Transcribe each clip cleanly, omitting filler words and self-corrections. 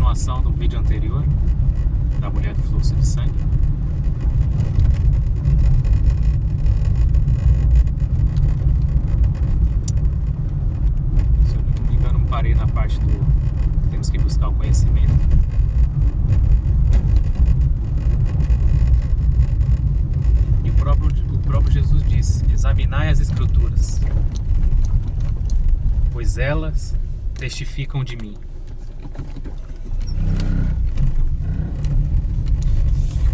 continuação do vídeo anterior da mulher do fluxo de sangue. Se eu não me engano, parei na parte do temos que buscar o conhecimento. E o próprio Jesus disse: examinai as Escrituras, pois elas testificam de mim.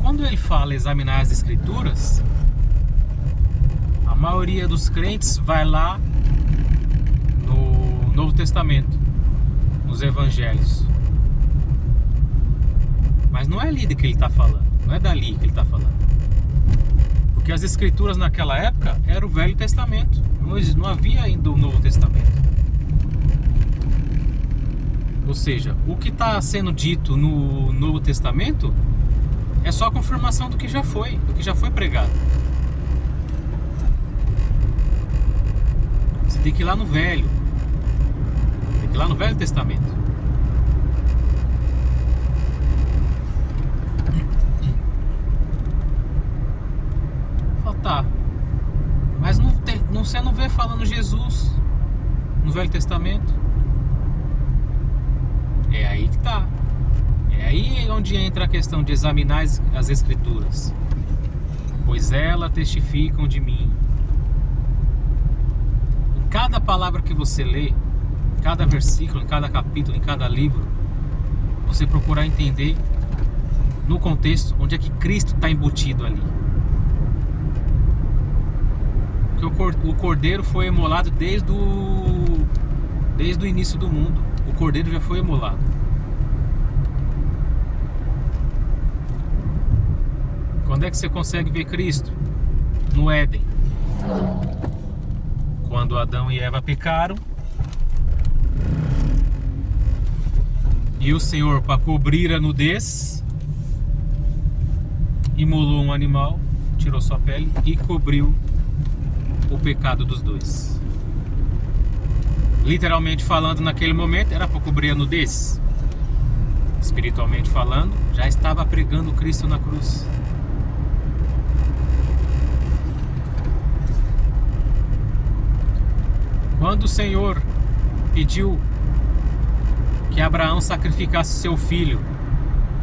Quando ele fala examinar as Escrituras, a maioria dos crentes vai lá no Novo Testamento, nos Evangelhos. Mas não é ali que ele está falando, não é dali que ele está falando. Porque as Escrituras naquela época era o Velho Testamento, não havia ainda o Novo Testamento. Ou seja, o que está sendo dito no Novo Testamento é só a confirmação do que já foi pregado. Você tem que ir lá no Velho. Tem que ir lá no Velho Testamento. Tá. Mas você não vê falando Jesus no Velho Testamento. É aí que tá. É aí onde entra a questão de examinar as Escrituras, pois elas testificam de mim. Em cada palavra que você lê, em cada versículo, em cada capítulo, em cada livro, você procurar entender no contexto onde é que Cristo está embutido ali. Porque o Cordeiro foi imolado desde o início do mundo. O Cordeiro já foi imolado. Quando é que você consegue ver Cristo? No Éden. Quando Adão e Eva pecaram, e o Senhor, para cobrir a nudez, imolou um animal, tirou sua pele e cobriu o pecado dos dois. Literalmente falando, naquele momento era para cobrir a nudez. Espiritualmente falando, já estava pregando Cristo na cruz. Quando o Senhor pediu que Abraão sacrificasse seu filho,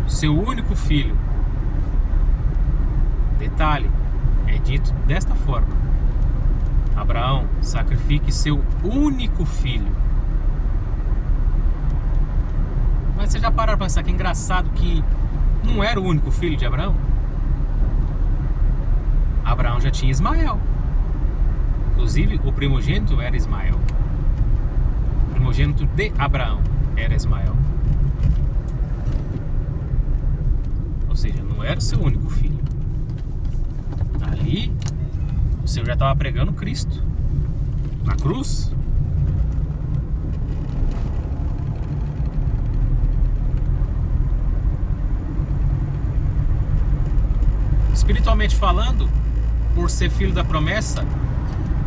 seu único filho, detalhe, é dito desta forma: Abraão, sacrifique seu único filho. Mas você já parou para pensar que é engraçado que não era o único filho de Abraão? Abraão já tinha Ismael. Inclusive, o primogênito era Ismael. O primogênito de Abraão era Ismael. Ou seja, não era o seu único filho. Ali, o Senhor já estava pregando Cristo na cruz. Espiritualmente falando, por ser filho da promessa,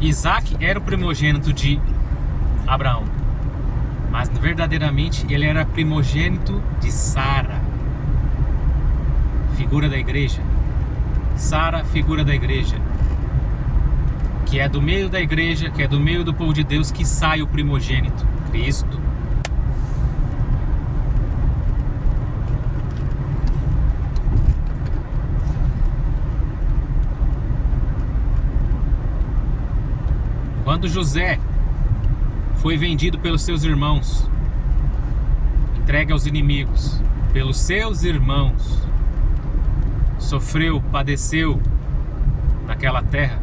Isaac era o primogênito de Abraão. Mas verdadeiramente ele era primogênito de Sara, figura da igreja. Sara, figura da igreja, que é do meio da igreja, que é do meio do povo de Deus, que sai o primogênito, Cristo. Quando José foi vendido pelos seus irmãos, entregue aos inimigos, pelos seus irmãos, sofreu, padeceu naquela terra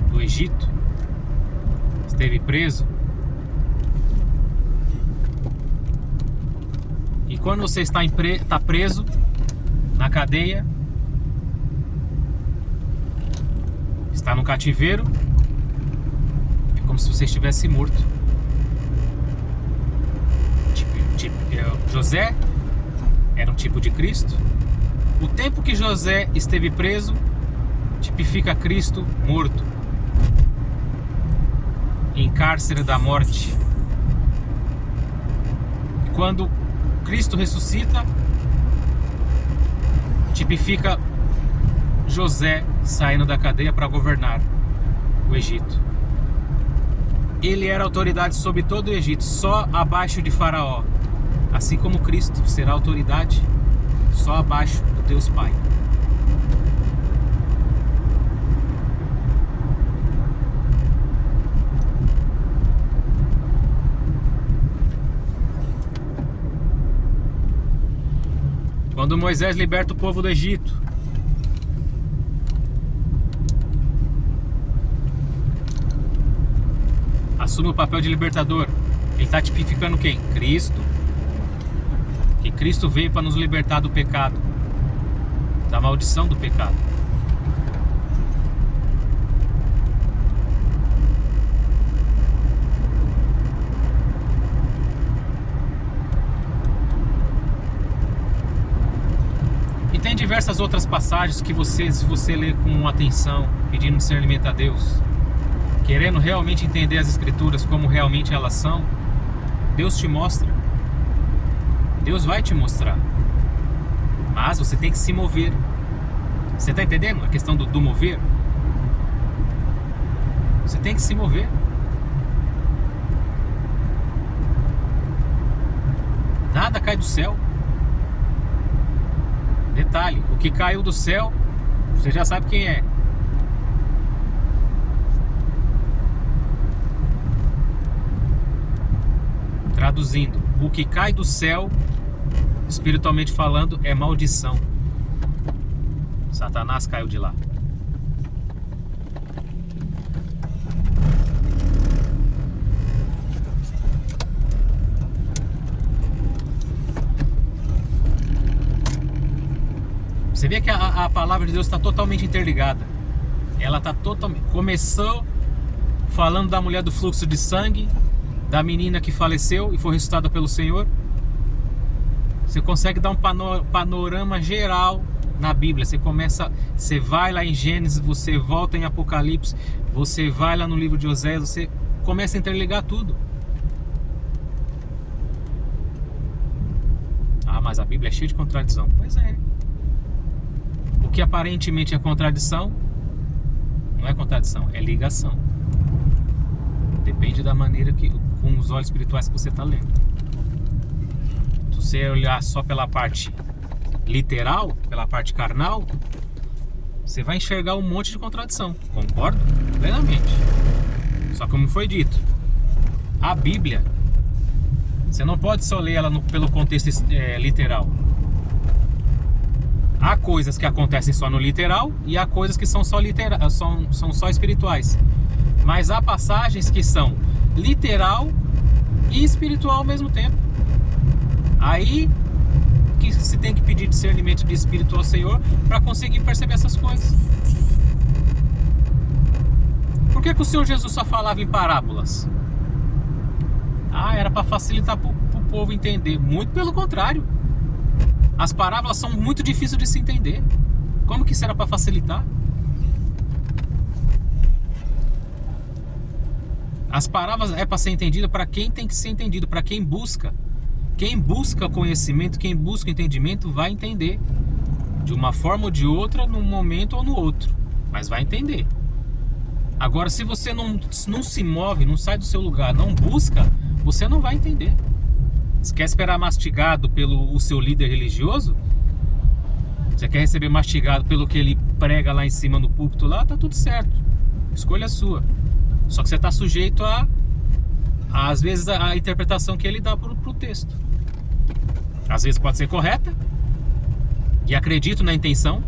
do Egito, esteve preso. E quando você está preso na cadeia, está no cativeiro, é como se você estivesse morto. José era um tipo de Cristo. O tempo que José esteve preso tipifica Cristo morto, em cárcere da morte. Quando Cristo ressuscita, tipifica José saindo da cadeia para governar o Egito. Ele era autoridade sobre todo o Egito, só abaixo de Faraó. Assim como Cristo será autoridade só abaixo do Deus Pai. Quando Moisés liberta o povo do Egito, assume o papel de libertador. Ele está tipificando quem? Cristo. Que Cristo veio para nos libertar do pecado, da maldição do pecado. E tem diversas outras passagens que se você ler com atenção, pedindo discernimento a Deus, querendo realmente entender as Escrituras como realmente elas são, Deus te mostra. Deus vai te mostrar. Mas você tem que se mover. Você está entendendo a questão do mover? Você tem que se mover. Nada cai do céu. Detalhe, o que caiu do céu, você já sabe quem é. Traduzindo, o que cai do céu, espiritualmente falando, é maldição. Satanás caiu de lá. Você vê que a palavra de Deus está totalmente interligada. Ela está totalmente... Começou falando da mulher do fluxo de sangue, da menina que faleceu e foi ressuscitada pelo Senhor. Você consegue dar um panorama geral na Bíblia. Você vai lá em Gênesis, você volta em Apocalipse, você vai lá no livro de Oséias, você começa a interligar tudo. Ah, mas a Bíblia é cheia de contradição. Pois é. O que aparentemente é contradição, não é contradição, é ligação. Depende da maneira que, com os olhos espirituais que você está lendo. Se você olhar só pela parte literal, pela parte carnal, você vai enxergar um monte de contradição. Concordo? Plenamente. Só como foi dito, a Bíblia, você não pode só ler ela pelo contexto literal. Há coisas que acontecem só no literal e há coisas que são só espirituais. Mas há passagens que são literal e espiritual ao mesmo tempo. Aí que se tem que pedir discernimento de espírito ao Senhor para conseguir perceber essas coisas. Por que o Senhor Jesus só falava em parábolas? Ah, era para facilitar para o povo entender. Muito pelo contrário. As parábolas são muito difíceis de se entender. Como que isso era para facilitar? As parábolas é para ser entendida para quem tem que ser entendido, para quem busca. Quem busca conhecimento, quem busca entendimento vai entender. De uma forma ou de outra, num momento ou no outro. Mas vai entender. Agora, se você não se move, não sai do seu lugar, não busca, você não vai entender. Você quer esperar mastigado pelo seu líder religioso? Você quer receber mastigado pelo que ele prega lá em cima no púlpito lá? Tá tudo certo. Escolha sua. Só que você está sujeito às vezes, a interpretação que ele dá pro texto. Às vezes pode ser correta. E acredito na intenção.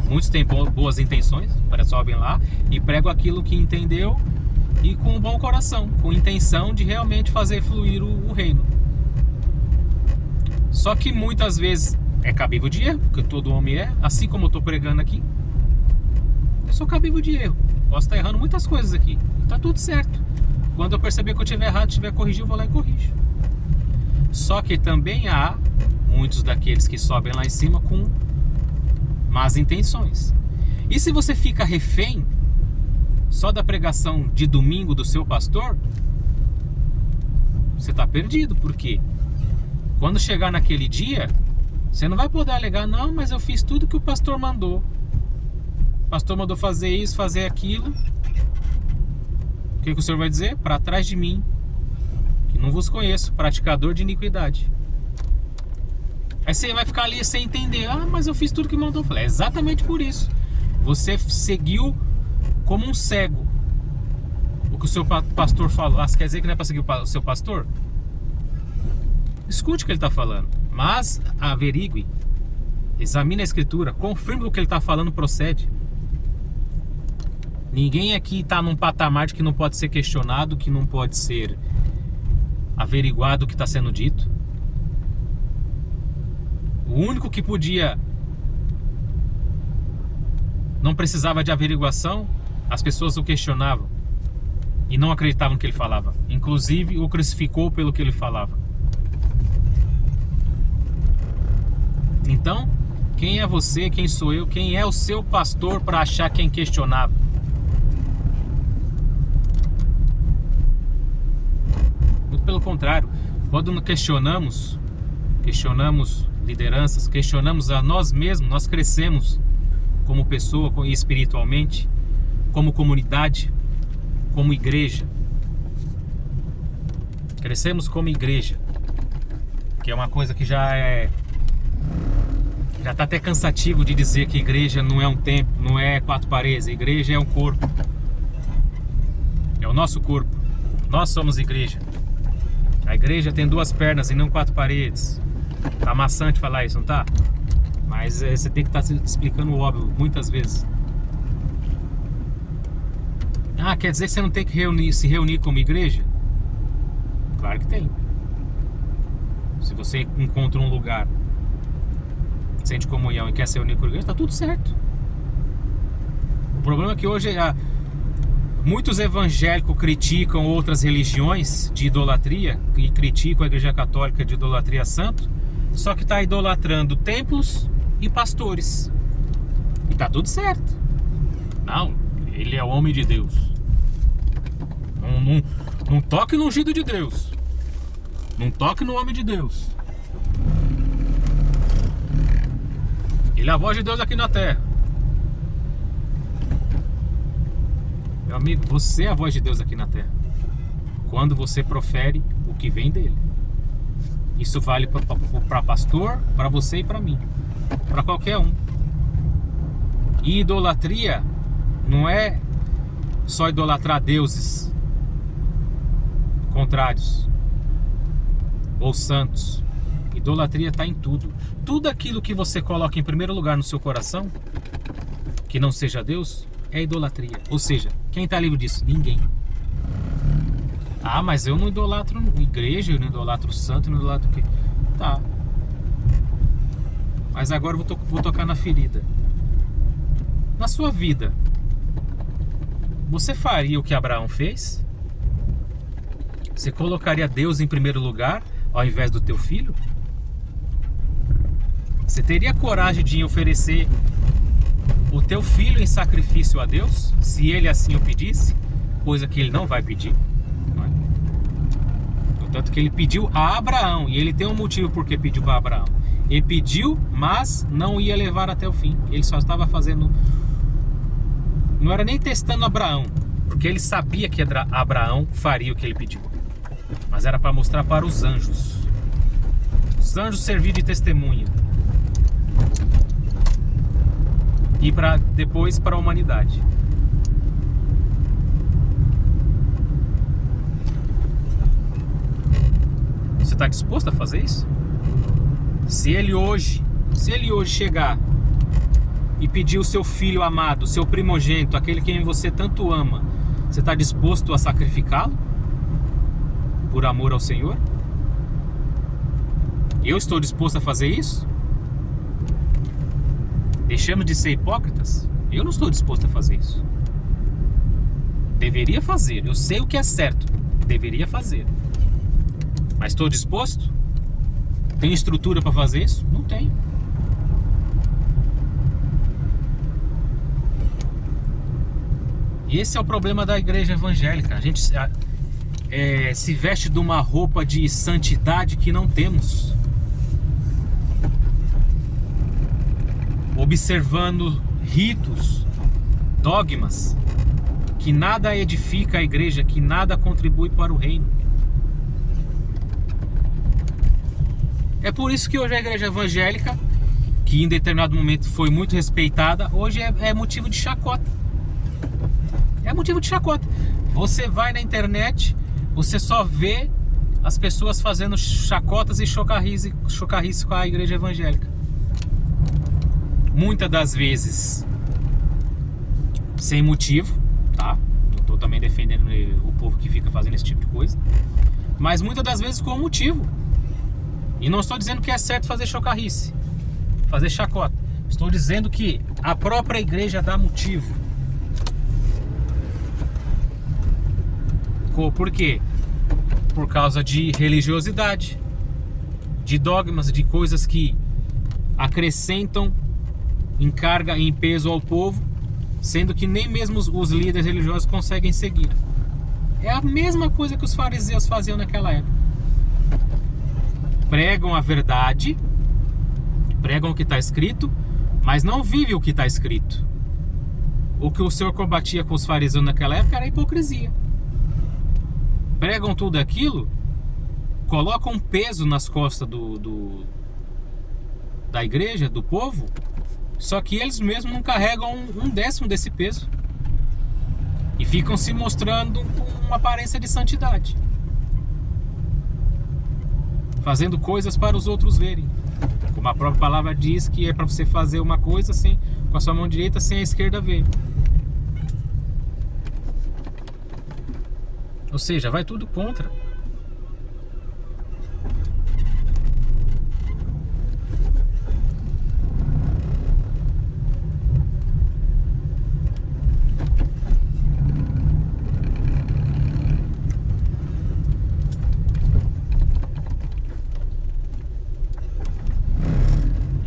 Muitos têm boas intenções. Sobem lá e pregam aquilo que entendeu e com um bom coração, com intenção de realmente fazer fluir o reino. Só que muitas vezes é cabível de erro, porque todo homem é, assim como eu estou pregando aqui. Eu sou cabível de erro. Posso estar errando muitas coisas aqui. Tá tudo certo. Quando eu perceber que eu estiver errado, estiver corrigido, eu vou lá e corrijo. Só que também há muitos daqueles que sobem lá em cima com más intenções. E se você fica refém só da pregação de domingo do seu pastor, você está perdido. Por quê? Quando chegar naquele dia, você não vai poder alegar, não, mas eu fiz tudo que o pastor mandou. O pastor mandou fazer isso, fazer aquilo. O que o senhor vai dizer? Para trás de mim, que não vos conheço, praticador de iniquidade. Aí você vai ficar ali sem entender. Ah, mas eu fiz tudo que mandou. Eu falei, é exatamente por isso. Você seguiu como um cego o que o seu pastor falou. Ah, quer dizer que não é para seguir o seu pastor? Escute o que ele está falando, mas averigue, examine a escritura, confirme que o que ele está falando procede. Ninguém aqui está num patamar de que não pode ser questionado, que não pode ser averiguado o que está sendo dito. O único que podia, não precisava de averiguação, as pessoas o questionavam e não acreditavam no que ele falava. Inclusive o crucificou pelo que ele falava. Então, quem é você, quem sou eu, quem é o seu pastor para achar que é inquestionável? Muito pelo contrário, quando questionamos lideranças, questionamos a nós mesmos, nós crescemos como pessoa e espiritualmente, como comunidade, como igreja. Crescemos como igreja, que é uma coisa que já está até cansativo de dizer que igreja não é um templo, não é quatro paredes. A igreja é um corpo, é o nosso corpo. Nós somos igreja. A igreja tem duas pernas e não quatro paredes. Tá maçante falar isso, não tá? Mas você tem que estar explicando o óbvio muitas vezes. Ah, quer dizer que você não tem que se reunir como igreja? Claro que tem. Se você encontra um lugar, sente comunhão e quer se reunir com a igreja, tá tudo certo. O problema é que hoje muitos evangélicos criticam outras religiões de idolatria e criticam a igreja católica de idolatria a santo, só que está idolatrando templos e pastores. E tá tudo certo. Não, ele é o homem de Deus. Não toque no ungido de Deus. Não toque no homem de Deus. Ele é a voz de Deus aqui na terra. Meu amigo, você é a voz de Deus aqui na terra quando você profere o que vem dele. Isso vale para pastor, para você e para mim, para qualquer um. E idolatria não é só idolatrar deuses contrários ou santos. Idolatria está em tudo. Tudo aquilo que você coloca em primeiro lugar no seu coração, que não seja Deus, é idolatria. Ou seja, quem está livre disso? Ninguém. Ah, mas eu não idolatro igreja, eu não idolatro santo, eu não idolatro o quê? Tá. Mas agora eu vou tocar na ferida. Na sua vida, você faria o que Abraão fez? Você colocaria Deus em primeiro lugar ao invés do teu filho? Você teria coragem de oferecer o teu filho em sacrifício a Deus, se ele assim o pedisse? Coisa que ele não vai pedir, não é? Portanto que ele pediu a Abraão, e ele tem um motivo por que pediu para Abraão. Ele pediu, mas não ia levar até o fim. Ele só estava fazendo, não era nem testando Abraão, porque ele sabia que Abraão faria o que ele pediu, mas era para mostrar para os anjos. Os anjos servir de testemunha e depois para a humanidade. Você está disposto a fazer isso? Se ele hoje chegar e pedir o seu filho amado, o seu primogênito, aquele quem você tanto ama, você está disposto a sacrificá-lo por amor ao Senhor? Eu estou disposto a fazer isso? Deixando de ser hipócritas? Eu não estou disposto a fazer isso. Deveria fazer, eu sei o que é certo, deveria fazer. Mas estou disposto? Tenho estrutura para fazer isso? Não tenho. Esse é o problema da igreja evangélica. A gente se veste de uma roupa de santidade que não temos. observando ritos, dogmas, que nada edifica a igreja, que nada contribui para o reino. É por isso que hoje a igreja evangélica, que em determinado momento foi muito respeitada, hoje é motivo de chacota. É motivo de chacota. Você vai na internet, você só vê as pessoas fazendo chacotas e chocarrice com a igreja evangélica. Muitas das vezes sem motivo, tá? Não estou também defendendo o povo que fica fazendo esse tipo de coisa, mas muitas das vezes com motivo. E não estou dizendo que é certo fazer chocarrice, fazer chacota. Estou dizendo que a própria igreja dá motivo. Por quê? Por causa de religiosidade, de dogmas, de coisas que acrescentam em carga e em peso ao povo, sendo que nem mesmo os líderes religiosos conseguem seguir. É a mesma coisa que os fariseus faziam naquela época. Pregam a verdade, pregam o que está escrito, mas não vivem o que está escrito. O que o Senhor combatia com os fariseus naquela época era a hipocrisia. Pregam tudo aquilo, colocam peso nas costas da igreja, do povo, só que eles mesmos não carregam um décimo desse peso e ficam se mostrando com uma aparência de santidade, fazendo coisas para os outros verem, como a própria palavra diz, que é para você fazer uma coisa assim, com a sua mão direita sem a esquerda ver. Ou seja, vai tudo contra.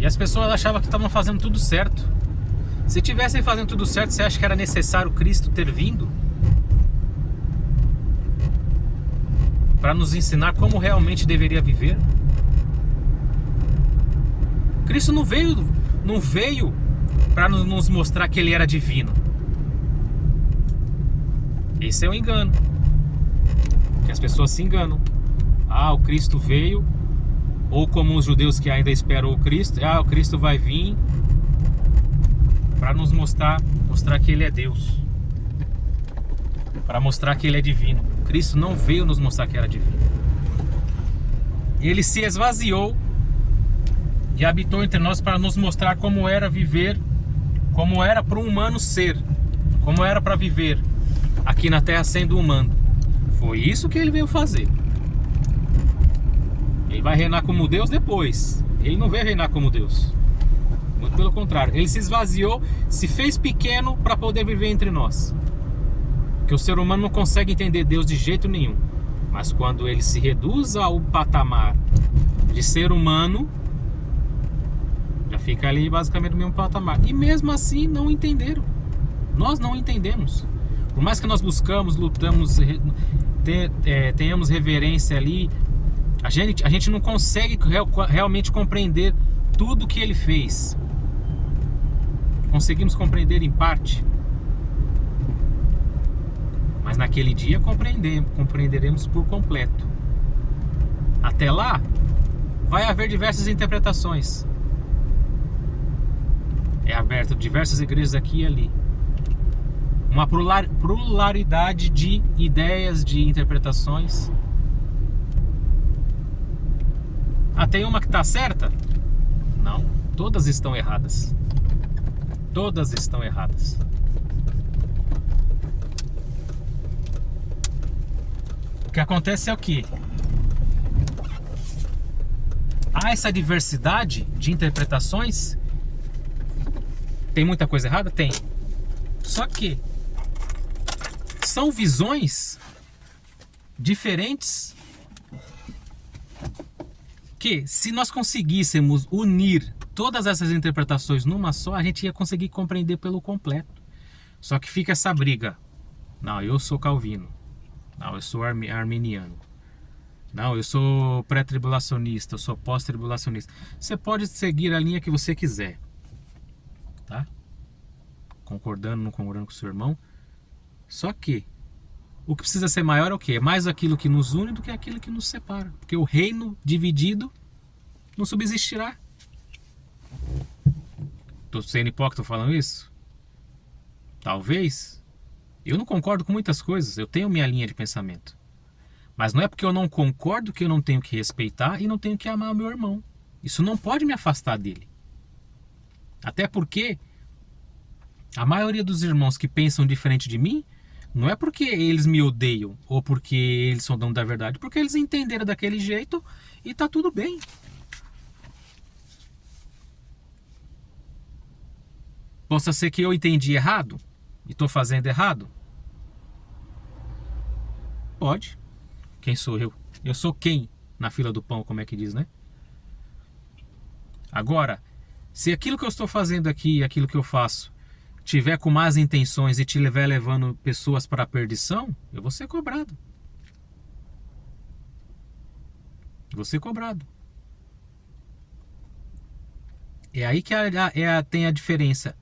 E as pessoas achavam que estavam fazendo tudo certo. Se tivessem fazendo tudo certo, você acha que era necessário Cristo ter vindo para nos ensinar como realmente deveria viver? Cristo não veio para nos mostrar que ele era divino. Esse é o engano, que as pessoas se enganam. O Cristo veio, ou como os judeus que ainda esperam o Cristo, o Cristo vai vir para nos mostrar que ele é Deus, para mostrar que ele é divino. Cristo não veio nos mostrar que era divino. Ele se esvaziou e habitou entre nós para nos mostrar como era viver, como era para um humano ser, como era para viver aqui na terra sendo humano. Foi isso que ele veio fazer. Ele vai reinar como Deus depois. Ele não veio reinar como Deus. Muito pelo contrário. Ele se esvaziou, se fez pequeno para poder viver entre nós. Porque o ser humano não consegue entender Deus de jeito nenhum. Mas quando ele se reduz ao patamar de ser humano, já fica ali basicamente no mesmo patamar. E mesmo assim não entenderam. Nós não entendemos. Por mais que nós buscamos, lutamos, tenhamos reverência ali, a gente não consegue realmente compreender tudo que ele fez. Conseguimos compreender em parte, mas naquele dia compreenderemos por completo. Até lá, vai haver diversas interpretações. É aberto diversas igrejas aqui e ali. Uma pluralidade de ideias, de interpretações. Tem uma que está certa? Não, todas estão erradas. Todas estão erradas. O que acontece é o quê? Há essa diversidade de interpretações. Tem muita coisa errada? Tem. Só que são visões diferentes que, se nós conseguíssemos unir todas essas interpretações numa só, a gente ia conseguir compreender pelo completo. Só que fica essa briga. Não, eu sou calvino. Não, eu sou arminiano. Não, eu sou pré-tribulacionista, eu sou pós-tribulacionista. Você pode seguir a linha que você quiser. tá? Concordando, não concordando com o seu irmão. Só que o que precisa ser maior é o quê? É mais aquilo que nos une do que aquilo que nos separa. Porque o reino dividido não subsistirá. Tô sendo hipócrita falando isso? Talvez. Eu não concordo com muitas coisas. Eu tenho minha linha de pensamento. Mas não é porque eu não concordo que eu não tenho que respeitar e não tenho que amar o meu irmão. Isso não pode me afastar dele. Até porque a maioria dos irmãos que pensam diferente de mim, não é porque eles me odeiam ou porque eles são dono da verdade, porque eles entenderam daquele jeito e tá tudo bem. Possa ser que eu entendi errado e tô fazendo errado? Pode. Quem sou eu? Eu sou quem na fila do pão, como é que diz, né? Agora, se aquilo que eu estou fazendo aqui, aquilo que eu faço, tiver com más intenções e te levar levando pessoas para a perdição, eu vou ser cobrado. Vou ser cobrado. É aí que tem a diferença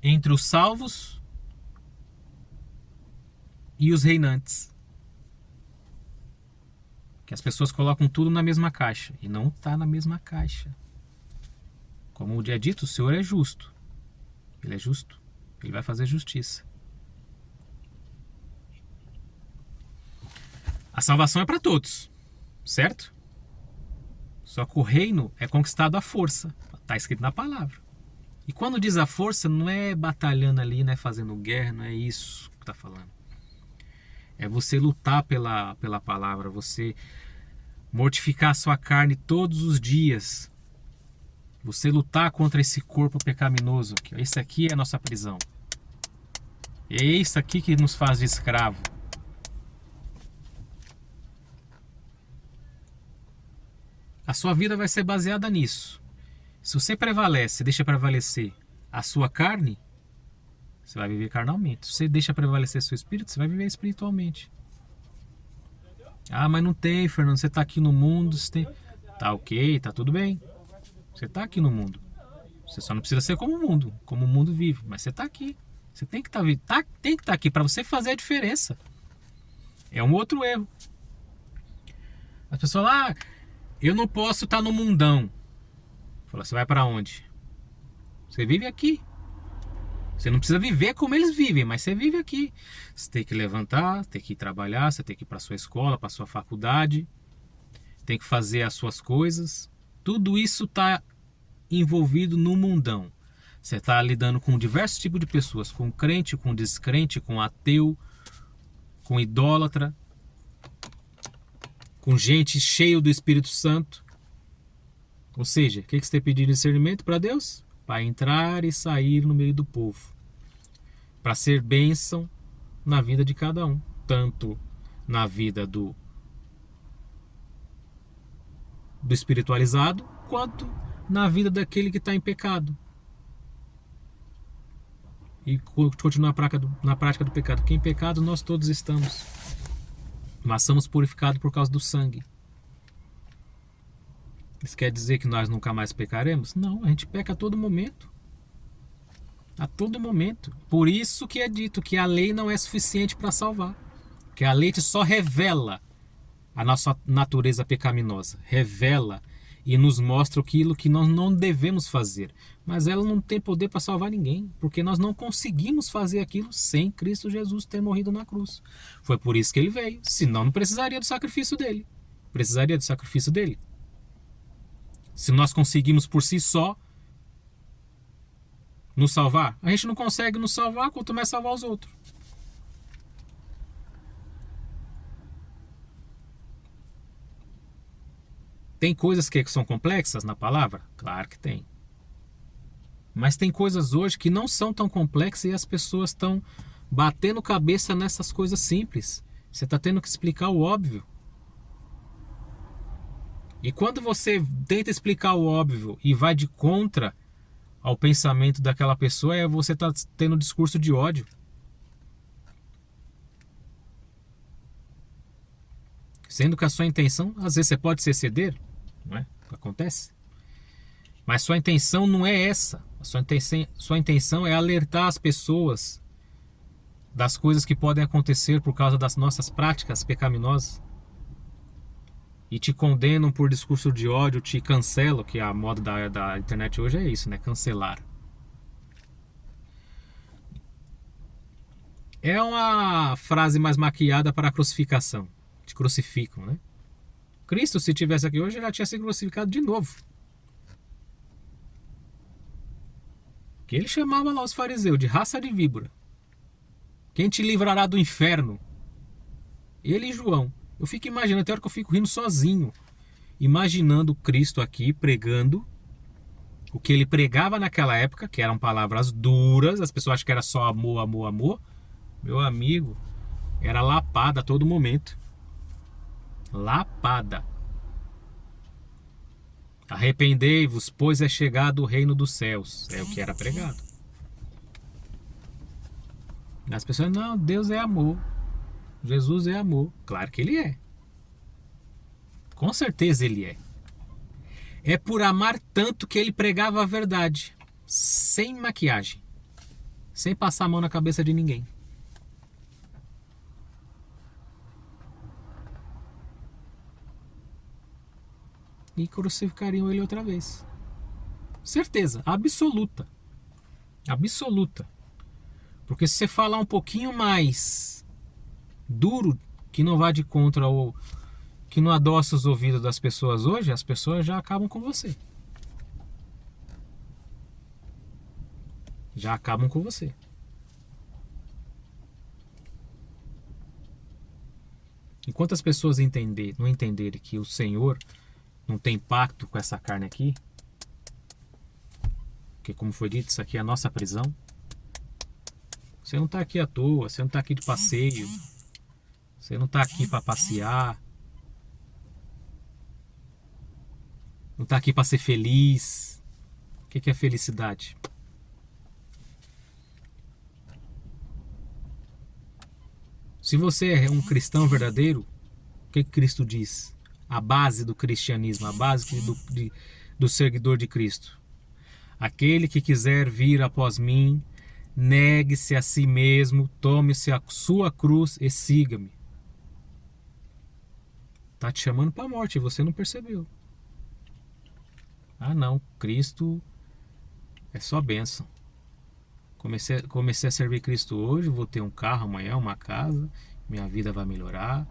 entre os salvos e os reinantes. Que as pessoas colocam tudo na mesma caixa. E não está na mesma caixa. Como é dito, o Senhor é justo. Ele é justo. Ele vai fazer justiça. A salvação é para todos. Certo? Só que o reino é conquistado à força. Está escrito na palavra. E quando diz a força, não é batalhando ali, não é fazendo guerra, não é isso que está falando. É você lutar pela palavra, você mortificar a sua carne todos os dias. Você lutar contra esse corpo pecaminoso. Esse aqui é a nossa prisão. É isso aqui que nos faz de escravo. A sua vida vai ser baseada nisso. Se você prevalece, deixa prevalecer a sua carne, você vai viver carnalmente. Se você deixa prevalecer seu espírito, você vai viver espiritualmente. Ah, mas não tem, Fernando. Você está aqui no mundo. Você tem... Tá ok, tá tudo bem. Você está aqui no mundo. Você só não precisa ser como o mundo vive. Mas você está aqui. Você tem que estar aqui para você fazer a diferença. É um outro erro. As pessoas falam, eu não posso estar no mundão. Fala, você vai para onde? Você vive aqui. Você não precisa viver como eles vivem, mas você vive aqui. Você tem que levantar, tem que ir trabalhar, você tem que ir para sua escola, para sua faculdade, tem que fazer as suas coisas. Tudo isso está envolvido no mundão. Você está lidando com diversos tipos de pessoas, com crente, com descrente, com ateu, com idólatra, com gente cheia do Espírito Santo. Ou seja, o que você tem pedido discernimento para Deus? Para entrar e sair no meio do povo. Para ser bênção na vida de cada um. Tanto na vida do espiritualizado, quanto na vida daquele que está em pecado. E continuar na prática do pecado. Porque em pecado nós todos estamos. Mas somos purificados por causa do sangue. Isso quer dizer que nós nunca mais pecaremos? Não, a gente peca a todo momento. A todo momento. Por isso que é dito que a lei não é suficiente para salvar. Que a lei só revela a nossa natureza pecaminosa. Revela e nos mostra aquilo que nós não devemos fazer. Mas ela não tem poder para salvar ninguém. Porque nós não conseguimos fazer aquilo sem Cristo Jesus ter morrido na cruz. Foi por isso que ele veio. Senão não precisaria do sacrifício dele. Precisaria do sacrifício dele. Se nós conseguimos por si só nos salvar, a gente não consegue nos salvar, quanto mais salvar os outros. Tem coisas que são complexas na palavra? Claro que tem. Mas tem coisas hoje que não são tão complexas e as pessoas estão batendo cabeça nessas coisas simples. Você está tendo que explicar o óbvio. E quando você tenta explicar o óbvio e vai de contra ao pensamento daquela pessoa, você está tendo um discurso de ódio. Sendo que a sua intenção, às vezes você pode se exceder, não é? Acontece. Mas sua intenção não é essa. Sua intenção é alertar as pessoas das coisas que podem acontecer por causa das nossas práticas pecaminosas. E te condenam por discurso de ódio, te cancelam, que a moda da internet hoje é isso, né? Cancelar. É uma frase mais maquiada para a crucificação. Te crucificam, né? Cristo, se tivesse aqui hoje, já tinha sido crucificado de novo. Que ele chamava lá os fariseus de raça de víbora. Quem te livrará do inferno? Ele e João. Eu fico imaginando, até hora que eu fico rindo sozinho, imaginando Cristo aqui pregando o que ele pregava naquela época, que eram palavras duras, as pessoas acham que era só amor, amor, amor. Meu amigo, era lapada a todo momento. Lapada. Arrependei-vos, pois é chegado o reino dos céus. É o que era pregado. As pessoas, não, Deus é amor. Jesus é amor. Claro que ele é. Com certeza ele é. É por amar tanto que ele pregava a verdade. Sem maquiagem. Sem passar a mão na cabeça de ninguém. E crucificariam ele outra vez. Certeza, absoluta. Absoluta. Porque se você falar um pouquinho mais duro, que não vai de contra ou que não adoça os ouvidos das pessoas hoje, as pessoas já acabam com você. Já acabam com você. Enquanto as pessoas não entenderem que o Senhor não tem pacto com essa carne aqui, porque como foi dito, isso aqui é a nossa prisão. Você não está aqui à toa, você não está aqui de passeio, você não está aqui para passear, não está aqui para ser feliz. O que é felicidade? Se você é um cristão verdadeiro, o que Cristo diz? A base do cristianismo, a base do seguidor de Cristo. Aquele que quiser vir após mim, negue-se a si mesmo, tome-se a sua cruz e siga-me. Está te chamando para a morte e você não percebeu. Ah não, Cristo é só bênção. Comecei a servir Cristo hoje, vou ter um carro amanhã, uma casa, minha vida vai melhorar,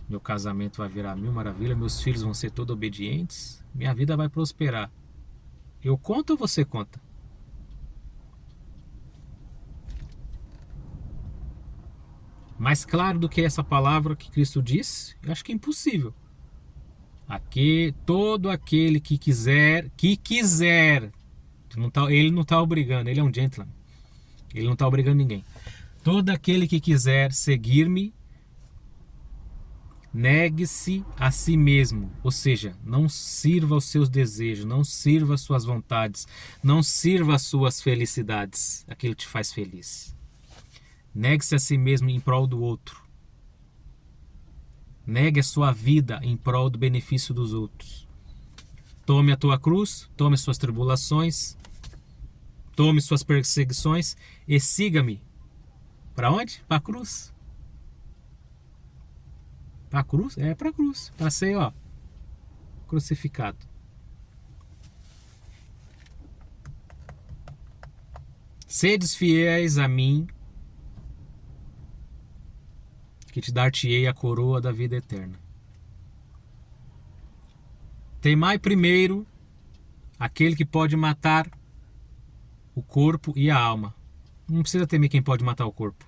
meu casamento vai virar mil maravilhas, meus filhos vão ser todos obedientes, minha vida vai prosperar. Eu conto ou você conta? Mais claro do que essa palavra que Cristo disse, eu acho que é impossível. Aqui, todo aquele que quiser, ele não está obrigando, ele é um gentleman. Ele não está obrigando ninguém. Todo aquele que quiser seguir-me, negue-se a si mesmo. Ou seja, não sirva aos seus desejos, não sirva às suas vontades, não sirva às suas felicidades, aquilo que te faz feliz. Negue-se a si mesmo em prol do outro. Negue a sua vida em prol do benefício dos outros. Tome a tua cruz, tome suas tribulações, tome suas perseguições e siga-me. Para onde? Para a cruz. Para a cruz? É para a cruz. Para ser, crucificado. Sedes fiéis a mim, que te dar-te-ei a coroa da vida eterna. Temai primeiro aquele que pode matar o corpo e a alma. Não precisa temer quem pode matar o corpo,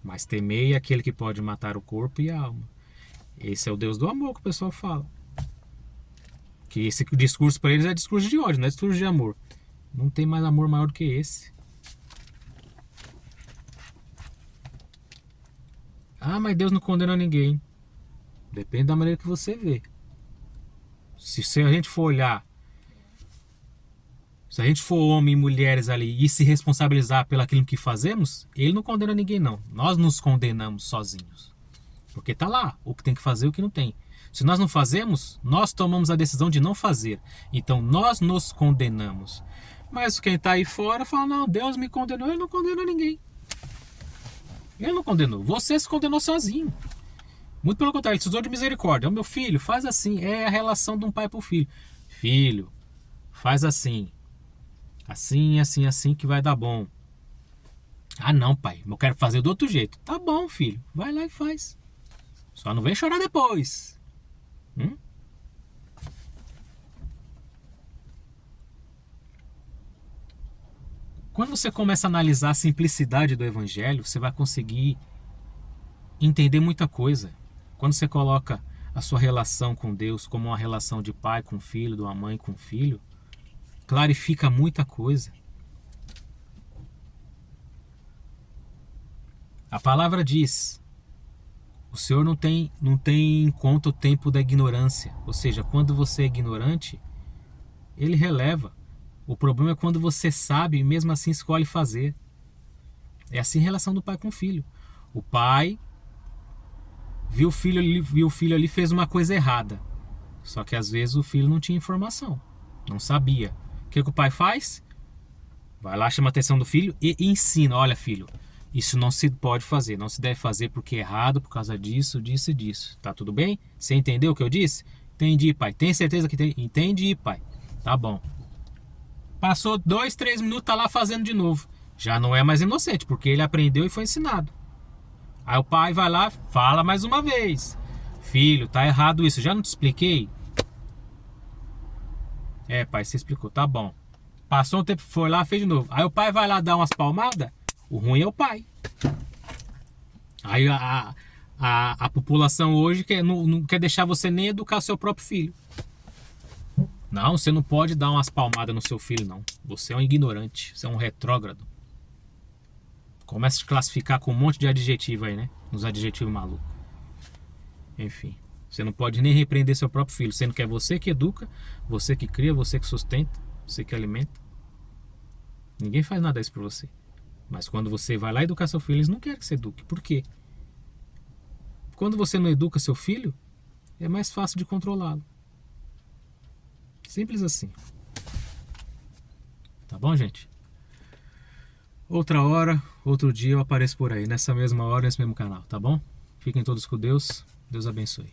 mas temei aquele que pode matar o corpo e a alma. Esse é o Deus do amor que o pessoal fala. Que esse discurso para eles é discurso de ódio, não é discurso de amor. Não tem mais amor maior do que esse. Ah, mas Deus não condena ninguém. Depende da maneira que você vê. Se a gente for olhar, se a gente for homem e mulheres ali e se responsabilizar pelo aquilo que fazemos, ele não condena ninguém não. Nós nos condenamos sozinhos. Porque tá lá o que tem que fazer e o que não tem. Se nós não fazemos, nós tomamos a decisão de não fazer. Então nós nos condenamos. Mas quem está aí fora fala, não, Deus me condenou. Ele não condenou ninguém. Ele não condenou. Você se condenou sozinho. Muito pelo contrário, ele precisou de misericórdia. Meu filho, faz assim. É a relação de um pai para o filho. Filho, faz assim. Assim, assim, assim que vai dar bom. Ah não, pai, eu quero fazer do outro jeito. Tá bom, filho, vai lá e faz. Só não vem chorar depois. Quando você começa a analisar a simplicidade do evangelho, você vai conseguir entender muita coisa. Quando você coloca a sua relação com Deus como uma relação de pai com filho, de uma mãe com filho, clarifica muita coisa. A palavra diz: o Senhor não tem em conta o tempo da ignorância. Ou seja, quando você é ignorante, Ele releva. O problema é quando você sabe e mesmo assim escolhe fazer. É assim a relação do pai com o filho. O pai viu o filho ali, fez uma coisa errada. Só que às vezes o filho não tinha informação, não sabia. O que o pai faz? Vai lá, chama a atenção do filho e ensina. Olha, filho, isso não se pode fazer, não se deve fazer porque é errado, por causa disso, disso e disso. Tá tudo bem? Você entendeu o que eu disse? Entendi, pai. Tem certeza que tem? Entendi, pai. Tá bom. Passou 2, 3 minutos, tá lá fazendo de novo. Já não é mais inocente, porque ele aprendeu e foi ensinado. Aí o pai vai lá, fala mais uma vez: filho, tá errado isso, já não te expliquei? É, pai, você explicou, tá bom. Passou um tempo, foi lá, fez de novo. Aí o pai vai lá dar umas palmadas. O ruim é o pai. Aí a população hoje não quer deixar você nem educar o seu próprio filho. Não, você não pode dar umas palmadas no seu filho, não. Você é um ignorante, você é um retrógrado. Começa a te classificar com um monte de adjetivo aí, né? Uns adjetivos malucos. Enfim, você não pode nem repreender seu próprio filho, sendo que é você que educa, você que cria, você que sustenta, você que alimenta. Ninguém faz nada disso por você. Mas quando você vai lá educar seu filho, eles não querem que você eduque. Por quê? Quando você não educa seu filho, é mais fácil de controlá-lo. Simples assim. Tá bom, gente? Outra hora, outro dia eu apareço por aí, nessa mesma hora, nesse mesmo canal, tá bom? Fiquem todos com Deus. Deus abençoe.